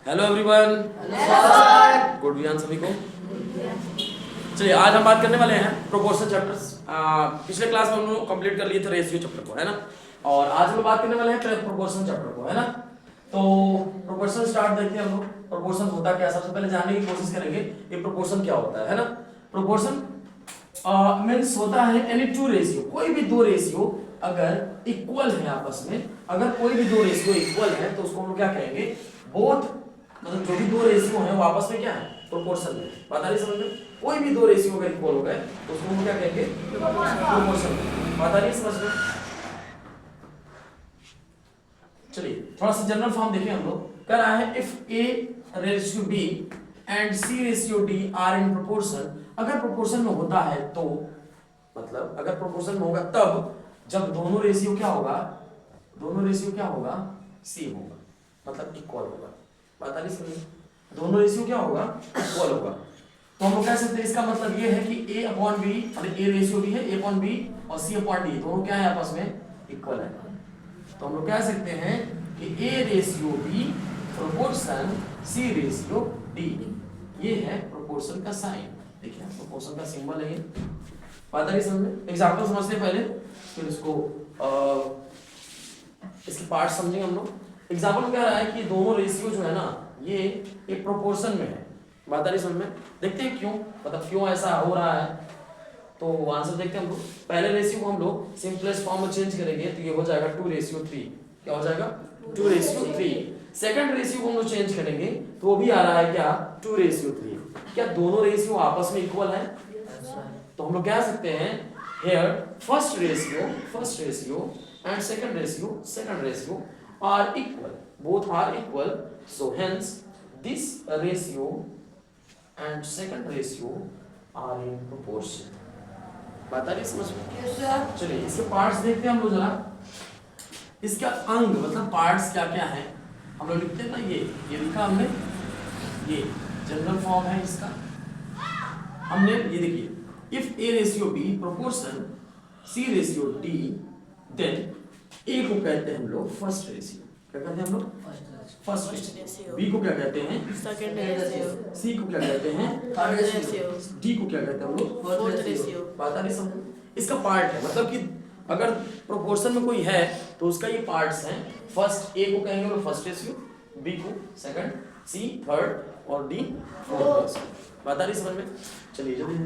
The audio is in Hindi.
हेलो एवरीवन, गुड विहान सभी को। चलिए आज हम बात करने वाले हैं प्रोपोर्शन चैप्टर्स। पिछले क्लास में हम लोग कंप्लीट कर लिए थे रेशियो चैप्टर को, है ना। और आज हम बात करने वाले हैं प्रोपोर्शन चैप्टर को, है ना। तो प्रोपोर्शन स्टार्ट देखते हैं हम लोग। प्रोपोर्शन होता क्या, सबसे पहले जानने की कोशिश करेंगे ये प्रोपोर्शन क्या होता है ना। प्रोपोर्शन मीन्स होता है एनी टू रेशियो, कोई भी दो रेशियो अगर इक्वल है आपस में, अगर कोई भी दो रेशियो इक्वल है तो उसको हम लोग क्या कहेंगे, बोथ, मतलब जो भी दो रेशियो हैं वो आपस में क्या है, प्रोपोर्शन में। बात आ रही समझ में? कोई भी दो रेशियो अगर इक्वल हो गए तो उसको हम क्या कहेंगे, प्रोपोर्शन। बात आ रही समझ में? चलिए थोड़ा सा जनरल फॉर्म देखें हम लोग। कह रहा है if a ratio b and c ratio d are in proportion, अगर प्रोपोर्शन में होता है तो, मतलब अगर प्रोपोर्शन में होगा तब जब दोनों रेशियो क्या होगा, दोनों रेशियो क्या होगा, सी होगा, मतलब इक्वल होगा। बात आ रही समझ? दोनों रेशियो क्या होगा, इक्वल होगा। तो हम लोग कह सकते हैं इसका मतलब ये है कि ए अपॉन बी, मतलब ए रेशियो बी है, ए अपॉन बी और सी अपॉन डी दोनों क्या है आपस में, इक्वल है। तो हम लोग कह सकते हैं कि a ratio b proportion c ratio d, ये है प्रोपोर्शन का साइन। देखिए प्रोपोर्शन का सिंबल है ये। बात आ रही समझ में? एग्जांपल समझते हैं पहले, फिर इसको इसके पार्ट समझेंगे हम लोग। एग्जांपल क्या रहा है कि दोनों रेशियो जो है ना ये एक प्रोपोर्शन में है। बात आ रही समझ में? देखते हैं क्यों, मतलब क्यों ऐसा हो रहा है। तो आंसर देखते हैं हम लोग। पहले रेशियो को हम लोग सिंपलेस्ट फॉर्म में चेंज करेंगे तो ये हो जाएगा 2:3। क्या हो जाएगा, 2:3। सेकंड रेशियो को हम लोग चेंज करेंगे तो वो भी आ रहा है क्या, 2:3। क्या दोनों रेशियो आपस में इक्वल है? तो हम लोग कह सकते हैं here first ratio and second ratio are equal, both are equal, so hence this ratio and second ratio are in proportion। बात आ रही समझ में? चलिए इसके पार्ट्स देखते हैं हम लोग जरा। इसका अंग मतलब पार्ट्स क्या क्या है हम लोग लिखते हैं ना, ये लिखा हमने, ये जनरल फॉर्म है इसका। हमने ये देखिए, if a ratio b proportion c ratio d, then a को कहते हैं हम लोग फर्स्ट रेशियो। क्या कहते हैं हम लोग, फर्स्ट रेशियो। बी को क्या कहते हैं, सेकंड रेशियो। सी को क्या कहते हैं, थर्ड रेशियो। डी को क्या कहते हैं हम लोग, फोर्थ रेशियो। बात आ रही समझ? इसका पार्ट है, मतलब कि अगर प्रोपोर्शन में कोई है तो उसका ये पार्ट्स हैं। फर्स्ट ए को कहेंगे हम फर्स्ट रेशियो, बी को सेकंड, सी थर्ड और डी फोर्थ रेशियो। बात आ रही समझ में? चलिए जल्दी